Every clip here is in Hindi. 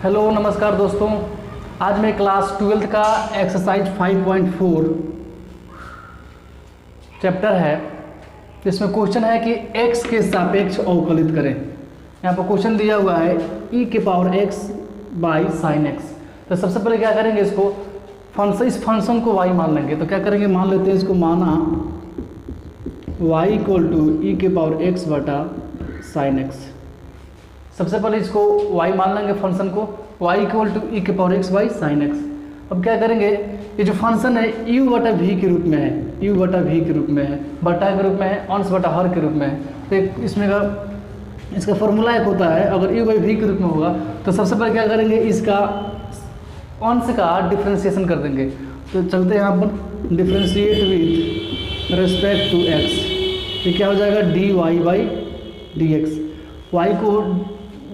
हेलो नमस्कार दोस्तों। आज मैं क्लास 12th का एक्सरसाइज 5.4 चैप्टर है, जिसमें क्वेश्चन है कि x के सापेक्ष अवकलित करें। यहाँ पर क्वेश्चन दिया हुआ है e के power x by sine x. तो सबसे पहले क्या करेंगे, इसको इस फंक्शन को y मान लेंगे। तो क्या करेंगे, मान लेते हैं इसको, माना y इक्वल टू ई के पावर x बटा साइन एक्स। सबसे पहले इसको y मान लेंगे, फंक्शन को y इक्वल टू ई के power x by sine x. अब क्या करेंगे, ये जो फंक्शन है u बटा v के रूप में है, u बटा v के रूप में है, बटा के रूप में है, अंश बटा हर के रूप में है। तो इसमें का इसका फॉर्मूला एक होता है, अगर u बाई v के रूप में होगा तो सबसे पहले क्या करेंगे, इसका अंश का डिफ्रेंशिएशन कर देंगे। तो चलते हैं यहाँ पर, differentiate with respect to x। तो क्या हो जाएगा, dy by D x. y को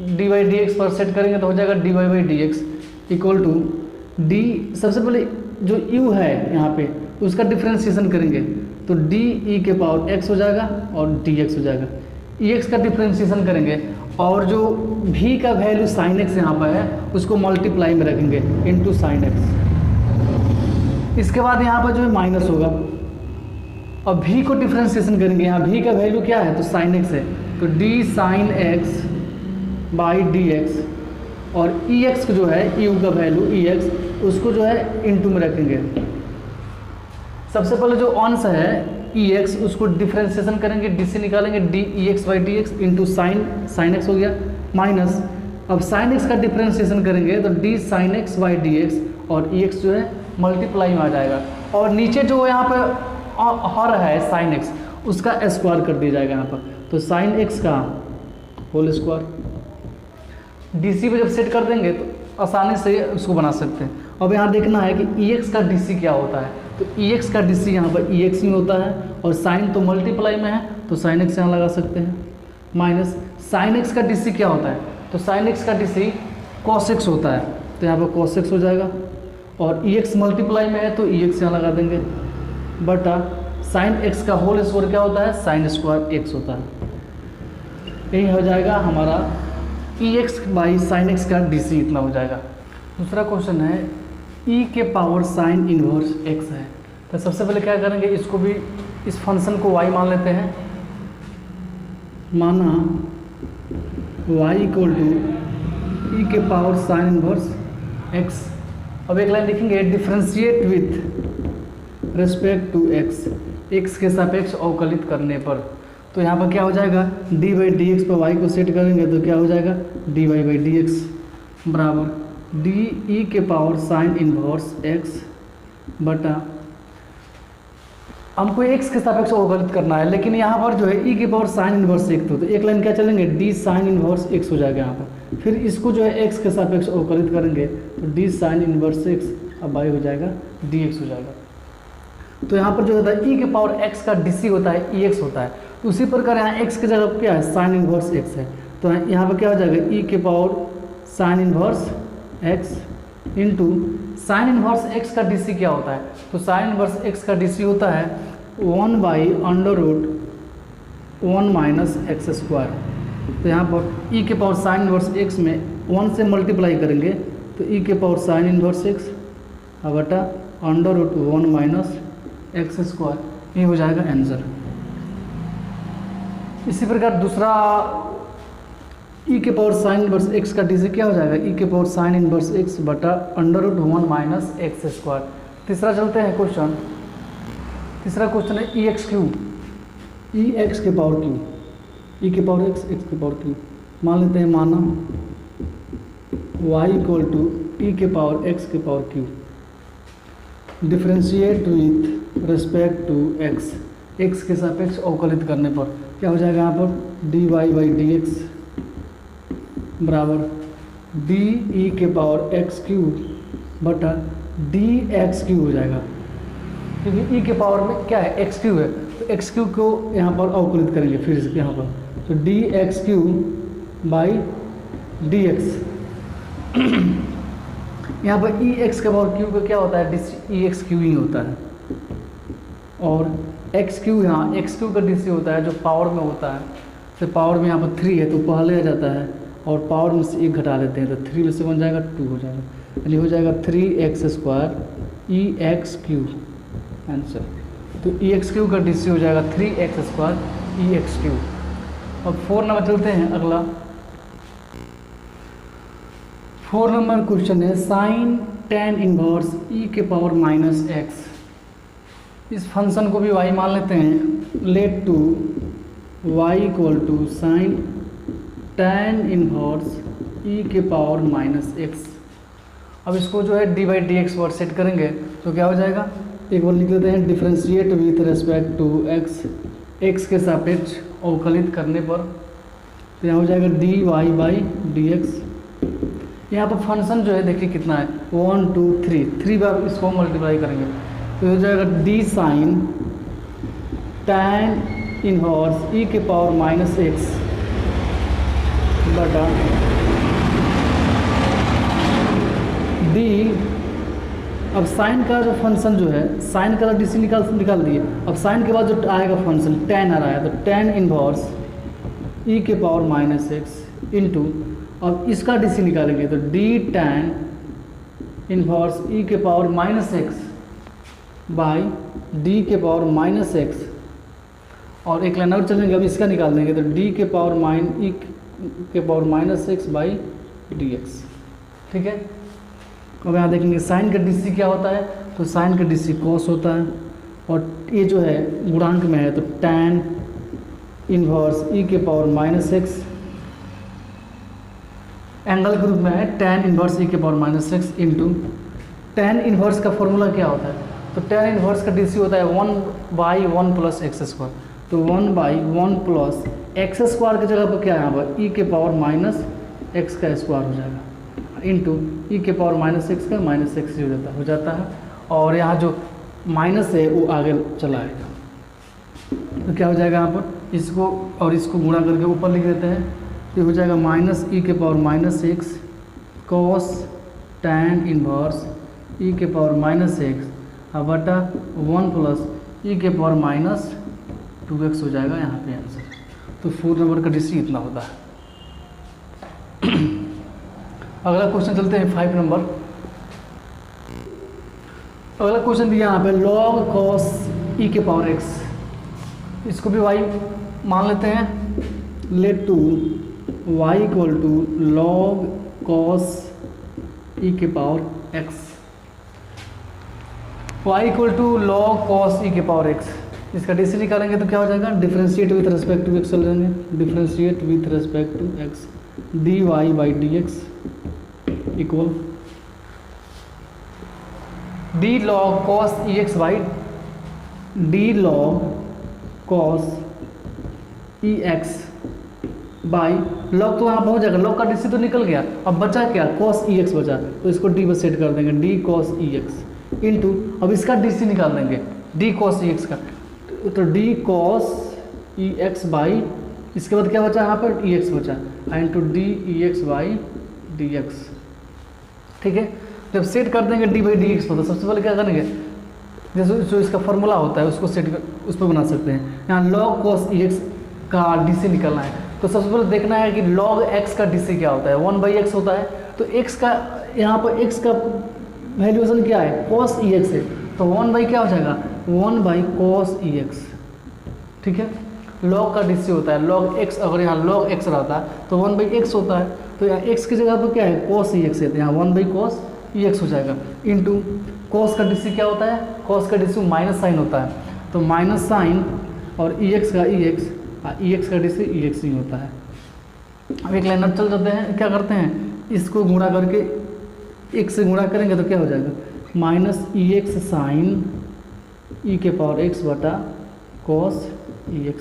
dy बाई डी एक्स पर सेट करेंगे तो हो जाएगा dy by D x equal to d. सबसे पहले जो u है यहाँ पे उसका डिफ्रेंशिएशन करेंगे तो डी ई के पावर x हो जाएगा और dx हो जाएगा। ex का डिफ्रेंशिएशन करेंगे और जो v का वैल्यू साइन x यहाँ पर है उसको मल्टीप्लाई में रखेंगे इनटू साइन x। इसके बाद यहाँ पर जो है माइनस होगा और v को डिफ्रेंशिएशन करेंगे। यहाँ v का वैल्यू क्या है, तो साइन x है, तो d sine x by D x. और ex को जो है u का वैल्यू ex उसको जो है इनटू में रखेंगे। सबसे पहले जो अंश है ex उसको डिफ्रेंशिएशन करेंगे, डी से निकालेंगे, D ex by D x into sine x हो गया, माइनस अब साइन x का डिफ्रेंशिएशन करेंगे तो D sine x by D x और ex जो है मल्टीप्लाई में आ जाएगा। और नीचे जो यहाँ पर हर है साइन x उसका स्क्वायर कर दिया जाएगा यहाँ पर, तो साइन x का होल स्क्वायर। डीसी पे जब सेट कर देंगे तो आसानी से उसको बना सकते हैं। अब यहाँ देखना है कि ex का डीसी क्या होता है, तो ex का डीसी यहाँ पर ex में होता है और साइन तो मल्टीप्लाई में है तो साइन x यहाँ लगा सकते हैं, माइनस साइन x का डीसी क्या होता है, तो साइन x का डीसी cos x होता है, तो यहाँ पर cos x हो जाएगा और ex मल्टीप्लाई में है तो ex यहाँ लगा देंगे, बटा साइन x का होल स्क्वायर क्या होता है, साइन स्क्वायर x होता है। यही हो जाएगा हमारा ex बाई साइन एक्स का डीसी, इतना हो जाएगा। दूसरा क्वेश्चन है e के पावर साइन इनवर्स x है। तो सबसे पहले क्या करेंगे, इसको भी इस फंक्शन को y मान लेते हैं, माना y इक्वल टू ई के पावर साइन इनवर्स x। अब एक लाइन लिखेंगे, differentiate with respect to x के सापेक्ष अवकलित करने पर। तो यहाँ पर क्या हो जाएगा, डी बाई डी एक्स पर y को सेट करेंगे तो क्या हो जाएगा, D Y by D x बराबर डी ई के पावर साइन इनवर्स x बटा, हमको x के सापेक्ष अवकलित करना है, लेकिन यहाँ पर जो है e के पावर साइन इनवर्स x, तो एक लाइन क्या चलेंगे, डी साइन इनवर्स x हो जाएगा यहाँ पर। फिर इसको जो है x के सापेक्ष अवकलित करेंगे तो डी साइन इनवर्स x, अब y हो जाएगा dx हो जाएगा। तो यहाँ पर जो होता है e के पावर x का डीसी होता है ex होता है, उसी प्रकार यहाँ x की जगह क्या है, साइन इनवर्स x है, तो यहाँ पर क्या हो जाएगा, e के power sine inverse x into sine inverse x का डीसी क्या होता है, तो साइन इनवर्स x का डीसी होता है 1 by under root 1 minus x square. तो यहाँ पर e के पावर साइन इनवर्स x में 1 से मल्टीप्लाई करेंगे तो e के पावर साइन इनवर्स x बटा under root 1 minus x square, ये हो जाएगा आंसर। इसी प्रकार दूसरा e के पावर साइन इनवर्स x का डीसी क्या हो जाएगा, e के पावर साइन इनवर्स x बटा under root 1 minus x square. तीसरा चलते हैं क्वेश्चन, तीसरा क्वेश्चन है ex क्यू, ex के पावर क्यू, e के पावर x के पावर क्यू मान लेते हैं, माना y इक्वल टू e के पावर x के power cube, differentiate with respect to x के सापेक्ष अवकलित करने पर क्या हो जाएगा, यहाँ पर dy बाई डी एक्स बराबर डी ई के पावर x क्यू बटा डी एक्स क्यू हो जाएगा, क्योंकि e के पावर में क्या है, x क्यू है, तो x क्यू को यहाँ पर अवकलित करेंगे फिर से यहाँ पर, तो D x Q by D x. यहाँ पर ई एक्स के पावर क्यू का क्या होता है, ई एक्स क्यू ही होता है, और एक्स क्यू यहाँ एक्स क्यू का डीसी होता है जो पावर में होता है, तो पावर में यहाँ पर 3 है तो पहले आ जाता है और पावर में से 1 घटा लेते हैं तो 3 में से बन जाएगा 2 हो जाएगा, यानी हो जाएगा 3x² EX³ आंसर। तो EX³ का DC हो जाएगा 3x² EX³। अब 4 नंबर चलते हैं अगला। 4 नंबर क्वेश्चन है sin tan इनवर्स e⁻⁻x। इस फंक्शन को भी y मान लेते हैं। Let to y = sin tan इनवर्स e⁻⁻x। अब इसको जो है d/dx वर्ड सेट करेंगे तो क्या हो जाएगा, एक बार लिख लेते हैं differentiate with respect to x के सापेक्ष अवकलित करने पर, तो यहाँ हो जाएगा dy/dx। यहाँ पर फंक्शन जो है देखिए कितना है 1 2 3 बार इसको मल्टीप्लाई करेंगे तो हो जाएगा d sin tan इनवर्स e⁻⁻x बटा d। अब साइन का जो फंक्शन जो है, साइन का DC निकाल दिए। अब साइन के बाद जो आएगा फंक्शन tan आ रहा है तो tan इनवर्स e⁻⁻x इंटू, अब इसका DC निकालेंगे तो d tan इनवर्स e⁻⁻x बाई d⁻⁻x, और एक लाइन और चलेंगे, अब इसका निकाल देंगे तो d⁻⁻x बाई dx। ठीक है। अब यहाँ देखेंगे साइन का DC क्या होता है, तो साइन का DC cos होता है, और ये जो है गुणांक में है तो tan इनवर्स e⁻⁻x एंगल के रूप में है tan इनवर्स e⁻⁻x इंटू tan इनवर्स का फॉर्मूला क्या होता है, तो tan इनवर्स का DC होता है 1/1 + x²। तो 1/1 + x² की जगह पर क्या है यहाँ पर e⁻⁻x² हो जाएगा इंटू e⁻⁻x का -x हो जाता है, और यहाँ जो माइनस है वो आगे चला आएगा तो क्या हो जाएगा यहाँ पर, इसको और इसको गुणा करके ऊपर लिख देते हैं, ये हो जाएगा -e⁻⁻x cos tan इनवर्स e⁻⁻x बटा 1 + e⁻⁻2x हो जाएगा यहाँ पे आंसर। तो 4 नंबर का DC इतना होता है। अगला क्वेश्चन चलते हैं 5 नंबर। अगला क्वेश्चन दिया यहाँ पे log cos e⁻x, इसको भी y मान लेते हैं। Let to y = log cos e⁻x, y = log cos e⁻x, इसका DC निकालेंगे तो क्या हो जाएगा, differentiate with respect to x चल जाएंगे, differentiate with respect to x dy/dx equal d log cos ex by d log cos ex by log, तो यहाँ पर हो जाएगा, log का DC तो निकल गया, अब बचा क्या cos ex बचा, तो इसको d पर सेट कर देंगे d cos ex इंटू, अब इसका DC निकाल देंगे d cos ex का, तो d cos ex बाई इसके बाद क्या बचा यहाँ पर ex बचा into d ex by dx। ठीक है। जब सेट कर देंगे d/dx पर तो सबसे पहले क्या करेंगे, जैसे जो इसका फॉर्मूला होता है उसको सेट कर उस पर बना सकते हैं। यहाँ log cos ex का DC निकलना है तो सबसे पहले देखना है कि log x का DC क्या होता है, 1/x होता है, तो x का यहाँ पर x का वैल्यूएशन क्या है cos ex है, तो 1/ क्या हो जाएगा 1/cos ex। ठीक है। log का DC होता है log x, अगर यहाँ log x रहता है तो 1/x होता है, तो यहाँ x की जगह पर क्या है cos ex है, तो यहाँ 1/cos ex हो जाएगा इंटू cos का DC क्या होता है, cos का DC माइनस साइन होता है, तो माइनस साइन और ex का ex का DC ex ही होता है। अब एक लाइन अब चल जाते हैं, क्या करते हैं इसको गुणा करके x से गुणा करेंगे तो क्या हो जाएगा -ex साइन e⁻x बटा cos ex,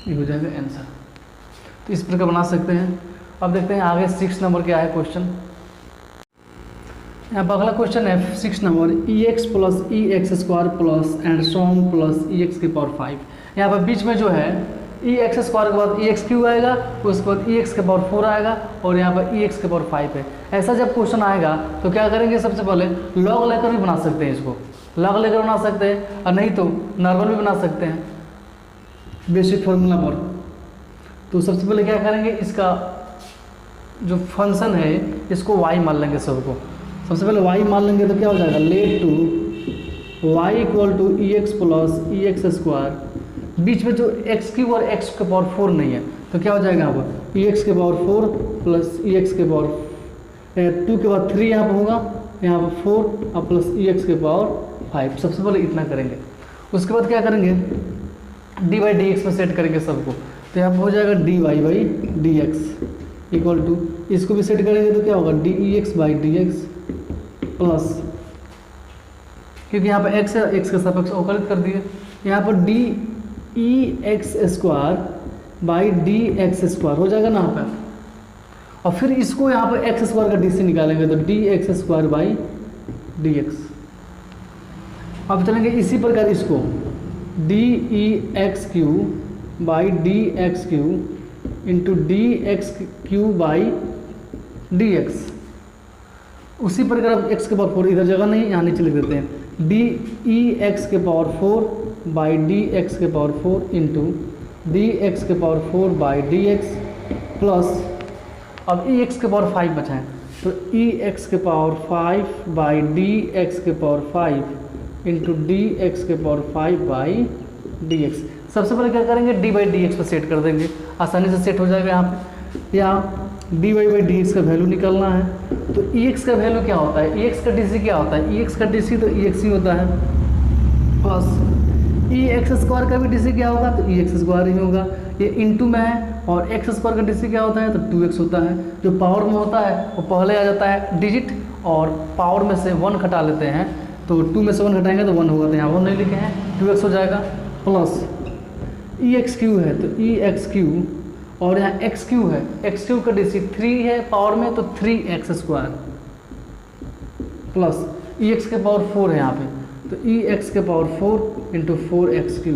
ये हो जाएगा आंसर। तो इस प्रकार बना सकते हैं। अब देखते हैं आगे 6 नंबर क्या है क्वेश्चन। यहाँ पर अगला क्वेश्चन है 6 number ex + ex² plus and so on plus ex⁵। यहाँ पर बीच में जो है ex² के बाद ex³ आएगा, उसके बाद ex⁴ आएगा और यहाँ पर ex⁵ है। ऐसा जब क्वेश्चन आएगा तो क्या करेंगे, सबसे पहले लॉग लेकर भी बना सकते हैं, इसको लॉग लेकर बना सकते हैं और नहीं तो नॉर्मल भी बना सकते हैं बेसिक फॉर्मूला पर। तो सबसे पहले क्या करेंगे, इसका जो फंक्शन है इसको y मान लेंगे सबको। सबसे पहले y मान लेंगे तो क्या हो जाएगा, let to y equal to E X plus E X square. बीच में जो एक्स क्यूब और एक्स के पावर 4 नहीं है तो क्या हो जाएगा यहाँ पर, ई एक्स के पावर 4 प्लस ई एक्स के पावर 2 के बाद 3 यहाँ पर होगा, यहाँ पर 4 और प्लस ई एक्स के पावर 5। सबसे पहले इतना करेंगे। उसके बाद क्या करेंगे, डी बाई डी एक्स में सेट करेंगे सबको। तो यहाँ पर हो जाएगा D Y by D x equal to, इसको भी सेट करेंगे तो क्या होगा, d E x by D x plus, क्योंकि यहाँ पर एक्स है, एक्स के सापेक्ष अवकलित कर दिए, यहाँ पर D E X square by D x square हो जाएगा ना यहाँ पर। और फिर इसको यहाँ पर एक्स स्क्वायर का डी से निकालेंगे तो D x square by D x. अब चलेंगे इसी प्रकार इसको D E X Q by D x Q into D x Q by D x. उसी प्रकार अब एक्स के पावर 4 इधर जगह नहीं, यहाँ नीचे लिख देते हैं, डी ई एक्स के पावर 4 बाई डी एक्स के पावर 4 इंटू डी एक्स के power 4 by D x plus, अब ई एक्स के पावर 5 बचा है तो ई एक्स के पावर 5 बाई डी एक्स के पावर 5 इंटू डी एक्स के पावर 5 बाई डी एक्स। सबसे पहले क्या करेंगे, डी बाई डी एक्स पर सेट कर देंगे, आसानी से सेट हो जाएगा। यहाँ पे यहाँ d Y by D x का वैल्यू निकालना है तो ई एक्स का वैल्यू क्या होता है, ई एक्स का डी सी क्या होता है, ई एक्स का डी सी तो ई एक्स ही होता है, प्लस ई एक्स स्क्वायर का भी डी सी क्या होगा, तो ई एक्स स्क्वायर ही होगा, ये इंटू में है, और एक्स स्क्वायर का डी सी क्या होता है, तो 2x होता है। जो पावर में होता है वो पहले आ जाता है डिजिट, और पावर में से 1 घटा लेते हैं तो 2 में से 1 घटाएंगे तो 1 होगा, तो यहाँ 1 नहीं लिखे हैं, 2x हो जाएगा, प्लस ई एक्स क्यू है तो ई एक्स क्यू, और यहाँ एक्स क्यू है, एक्स क्यू का डी सी 3 है पावर में तो 3x स्क्वायर, प्लस ई एक्स के पावर 4 है यहाँ पे तो ई एक्स के power 4 into 4x Q,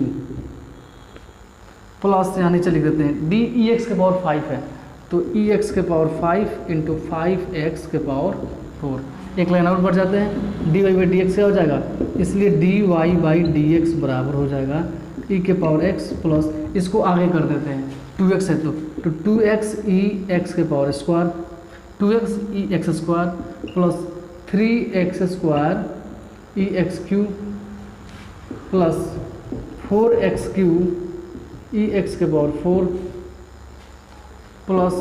plus यहाँ नीचे लिख देते हैं डी ई एक्स के पावर 5 है तो ई एक्स के पावर 5 इंटू 5x के पावर 4। एक लाइन और बढ़ जाते हैं, d Y by D x क्या हो जाएगा, इसलिए d Y by D x बराबर हो जाएगा ई के पावर x प्लस, इसको आगे कर देते हैं 2x है तो 2x ई एक्स के power square, 2x E X square plus 3x square E X cube plus 4x cube E x के पावर 4 प्लस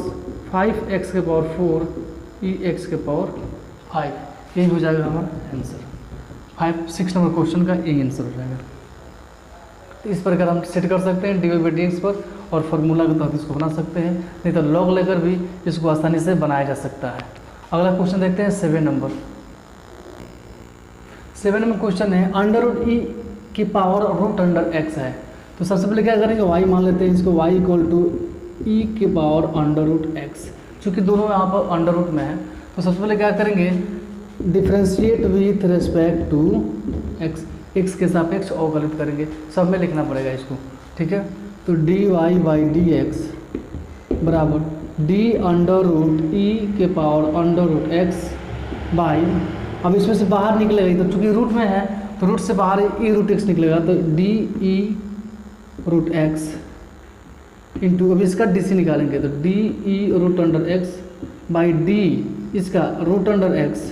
5x के पावर 4 ई एक्स के पावर 5। यही हो जाएगा हमारा आंसर। 6 नंबर क्वेश्चन का यही आंसर हो जाएगा। तो इस प्रकार हम सेट कर सकते हैं d Y by D x पर, और फार्मूला के तहत इसको बना सकते हैं, नहीं तो लॉग लेकर भी इसको आसानी से बनाया जा सकता है। अगला क्वेश्चन देखते हैं 7 नंबर। 7 नंबर क्वेश्चन है अंडर रूट ई की पावर रूट अंडर एक्स है। तो सबसे पहले क्या करेंगे, y मान लेते हैं इसको, y इक्वल टू ई की पावर अंडर रूट एक्स, चूँकि दोनों यहाँ पर अंडर रूट में है तो सबसे पहले क्या करेंगे, differentiate with respect to x, x के सापेक्ष अवकलित करेंगे, सब में लिखना पड़ेगा इसको, ठीक है। तो d Y by D x बराबर डी अंडर रूट ई के power under root x by, अब इसमें से बाहर निकलेगा तो चूँकि रूट में है तो रूट से बाहर ई रूट एक्स निकलेगा तो D E root x into, अब इसका डी सी निकालेंगे तो D E root under X by D इसका root under X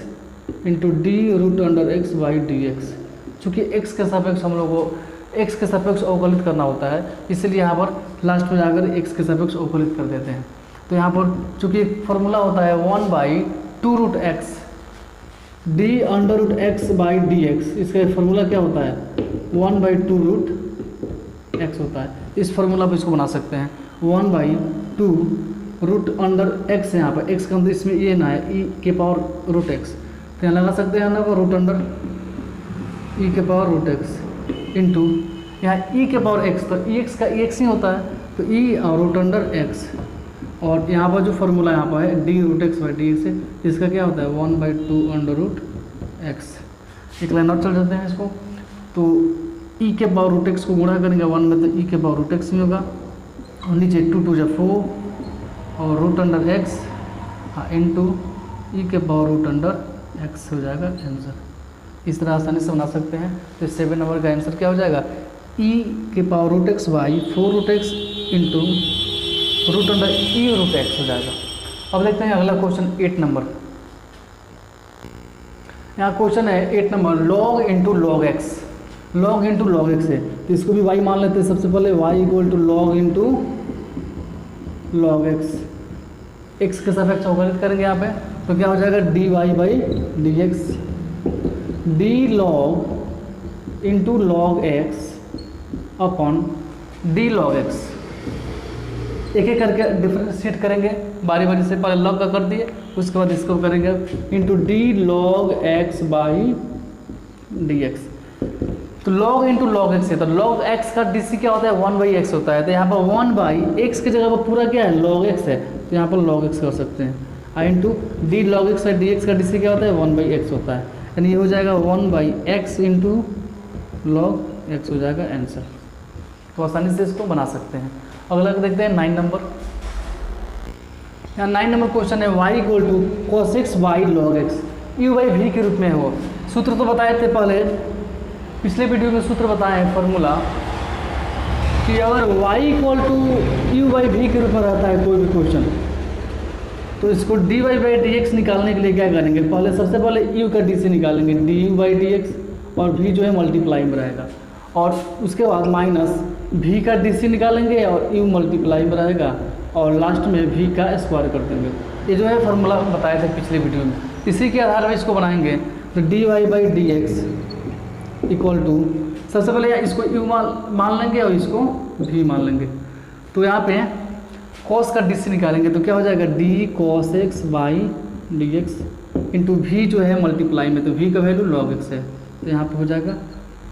into D root under X by D X. चूँकि x के सापेक्ष हम लोग को x के सापेक्ष अवकलित करना होता है, इसलिए यहाँ पर लास्ट में जाकर x के सापेक्ष अवकलित कर देते हैं। तो यहाँ पर चूँकि फॉर्मूला होता है 1/2 root x d under root x by D x, इसका फॉर्मूला क्या होता है 1/2 रूट एक्स होता है। इस फॉर्मूला पर इसको बना सकते हैं 1/2 रूट अंडर एक्स, यहाँ पर x का अंदर इसमें ये ना है e के पावर रूट एक्स, तो यहाँ लगा सकते हैं ना वो रूट अंडर ई के पावर रूट एक्स इंटू यहाँ ई के पावर एक्स, तो ई एक्स का ई एक्स ही होता है तो ई और रूट अंडर एक्स, और यहाँ पर जो फॉर्मूला यहाँ पर है d root x by D x है, इसका क्या होता है 1/2 अंडर रूट एक्स। एक लाइन और चल जाते हैं इसको, तो ई के पावर रूट एक्स को गुणा करेंगे 1 में तो ई के पावर रूट एक्स ही होगा, और नीचे 2 2 4 और रूट अंडर एक्स इंटू ई के पावर रूट अंडर एक्स हो जाएगा आंसर। इस तरह आसानी से बना सकते हैं। तो 7 नंबर का आंसर क्या हो जाएगा, ई के power root x by 4 root x into root under e root x हो जाएगा। अब देखते हैं अगला क्वेश्चन 8 नंबर। यहाँ क्वेश्चन है 8 number, log into log x. Log into log x है तो इसको भी y मान लेते हैं। सबसे पहले y equal to log into log x, x के सापेक्ष अवकलित करेंगे यहाँ पे, तो क्या हो जाएगा dy by D x, D log into log x upon D log x. एक एक करके डिफ्रेंशिएट करेंगे बारी बारी से, पहले लॉग का कर दिए, उसके बाद इसको करेंगे into D log X by D x. तो log इंटू लॉग एक्स है, तो log x का डी सी क्या होता है 1/x होता है, तो यहाँ पर 1/x की जगह पर पूरा क्या है log x है, तो यहाँ पर log x कर सकते हैं। I into D log X D x का डी सी क्या होता है 1/x होता है, यानी ये हो जाएगा 1/x इंटू लॉग एक्स हो जाएगा आंसर। तो आसानी से इसको बना सकते हैं। अगला देखते हैं 9 नंबर। यहाँ 9 नंबर क्वेश्चन है y equal to cos x by log x, u by v के रूप में हो। सूत्र तो बताए थे पहले, पिछले वीडियो में सूत्र बताए हैं फॉर्मूला कि अगर y equal to u by v के रूप में रहता है कोई भी क्वेश्चन, तो इसको dy बाई डी एक्स निकालने के लिए क्या करेंगे, पहले सबसे पहले u का डी सी निकालेंगे, D you by D x, और v जो है मल्टीप्लाई में रहेगा, और उसके बाद माइनस v का डी सी निकालेंगे और u मल्टीप्लाई में रहेगा, और लास्ट में v का स्क्वायर कर देंगे। ये जो है फार्मूला बताए थे पिछले वीडियो में, इसी के आधार पर इसको बनाएंगे। तो dy by D x equal to, सबसे पहले इसको u मान लेंगे और इसको v मान लेंगे। तो यहाँ पे cos का डी सी निकालेंगे, तो क्या हो जाएगा d cos x by D x into v जो है मल्टीप्लाई में, तो v का वैल्यू log x है, तो यहाँ पे हो जाएगा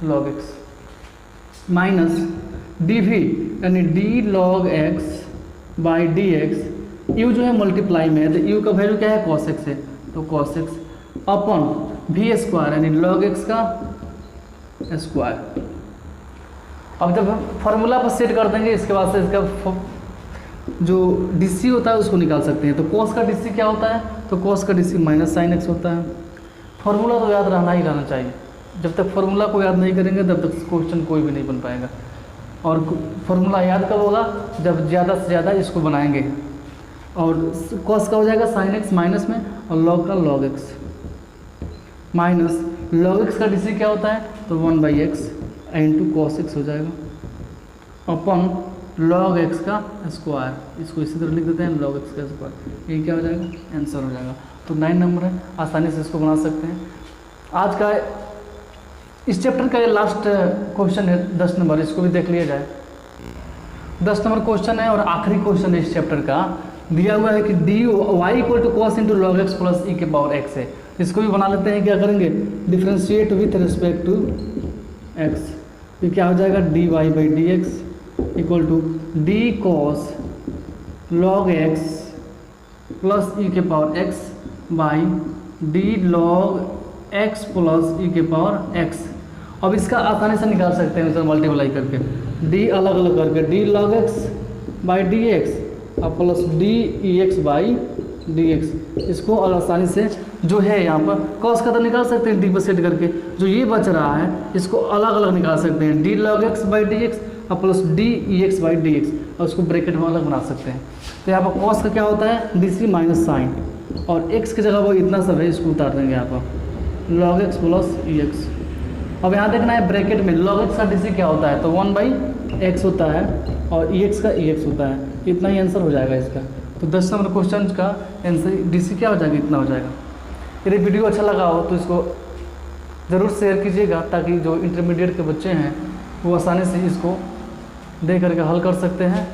log x minus d v यानी d log x by D x, u जो है मल्टीप्लाई में है, तो u का वैल्यू क्या है cos x है, तो cos x upon v square यानी log x का स्क्वायर। अब जब हम फार्मूला पर सेट कर देंगे, इसके बाद से इसका जो डीसी होता है उसको निकाल सकते हैं। तो cos का डीसी क्या होता है, तो cos का डीसी माइनस साइन एक्स होता है। फार्मूला तो याद रहना ही रहना चाहिए, जब तक फार्मूला को याद नहीं करेंगे तब तक क्वेश्चन कोई भी नहीं बन पाएगा। और फार्मूला याद कब होगा, जब ज़्यादा से ज़्यादा इसको बनाएंगे। और cos का हो जाएगा साइन एक्स माइनस में, और log का log x minus log x का डीसी क्या होता है, तो 1/x इंटू cos x हो जाएगा अपन log x का स्क्वायर, इसको इसी तरह लिख देते हैं log x का स्क्वायर, ये क्या हो जाएगा आंसर हो जाएगा। तो 9 नंबर है, आसानी से इसको बना सकते हैं। आज का इस चैप्टर का ये लास्ट क्वेश्चन है 10 नंबर, इसको भी देख लिया जाए। 10 नंबर क्वेश्चन है और आखिरी क्वेश्चन है इस चैप्टर का। दिया हुआ है कि D Y equal to cos into log X plus E के पावर एक्स है। इसको भी बना लेते हैं, क्या करेंगे differentiate with respect to X, तो क्या हो जाएगा D Y by D x equal to D cos log X plus E के power X by D log X plus E के पावर एक्स। अब इसका आसानी से निकाल सकते हैं सर मल्टीप्लाई करके, डी अलग अलग करके D log X by D x और plus D E x by D X. इसको और आसानी से जो है यहाँ पर कॉस का तो निकाल सकते हैं डी पर सेट करके, जो ये बच रहा है इसको अलग अलग निकाल सकते हैं, D log X by D x और plus D E x by D x, और उसको ब्रैकेट में अलग बना सकते हैं। तो यहाँ पर कॉस का क्या होता है डी सी माइनस साइन, और एक्स की जगह वो इतना सब है, इसको उतार देंगे यहाँ पर लॉग एक्स प्लस ई एक्स। अब यहाँ देखना है ब्रैकेट में लॉग एक्स का डी सी क्या होता है, तो 1/x होता है और ई एक्स का ई एक्स होता है, इतना ही आंसर हो जाएगा इसका। तो 10 नंबर क्वेश्चन का आंसर डी सी क्या हो जाएगा, इतना हो जाएगा। यदि वीडियो अच्छा लगा हो तो इसको ज़रूर शेयर कीजिएगा, ताकि जो इंटरमीडिएट के बच्चे हैं वो आसानी से इसको देख करके हल कर सकते हैं।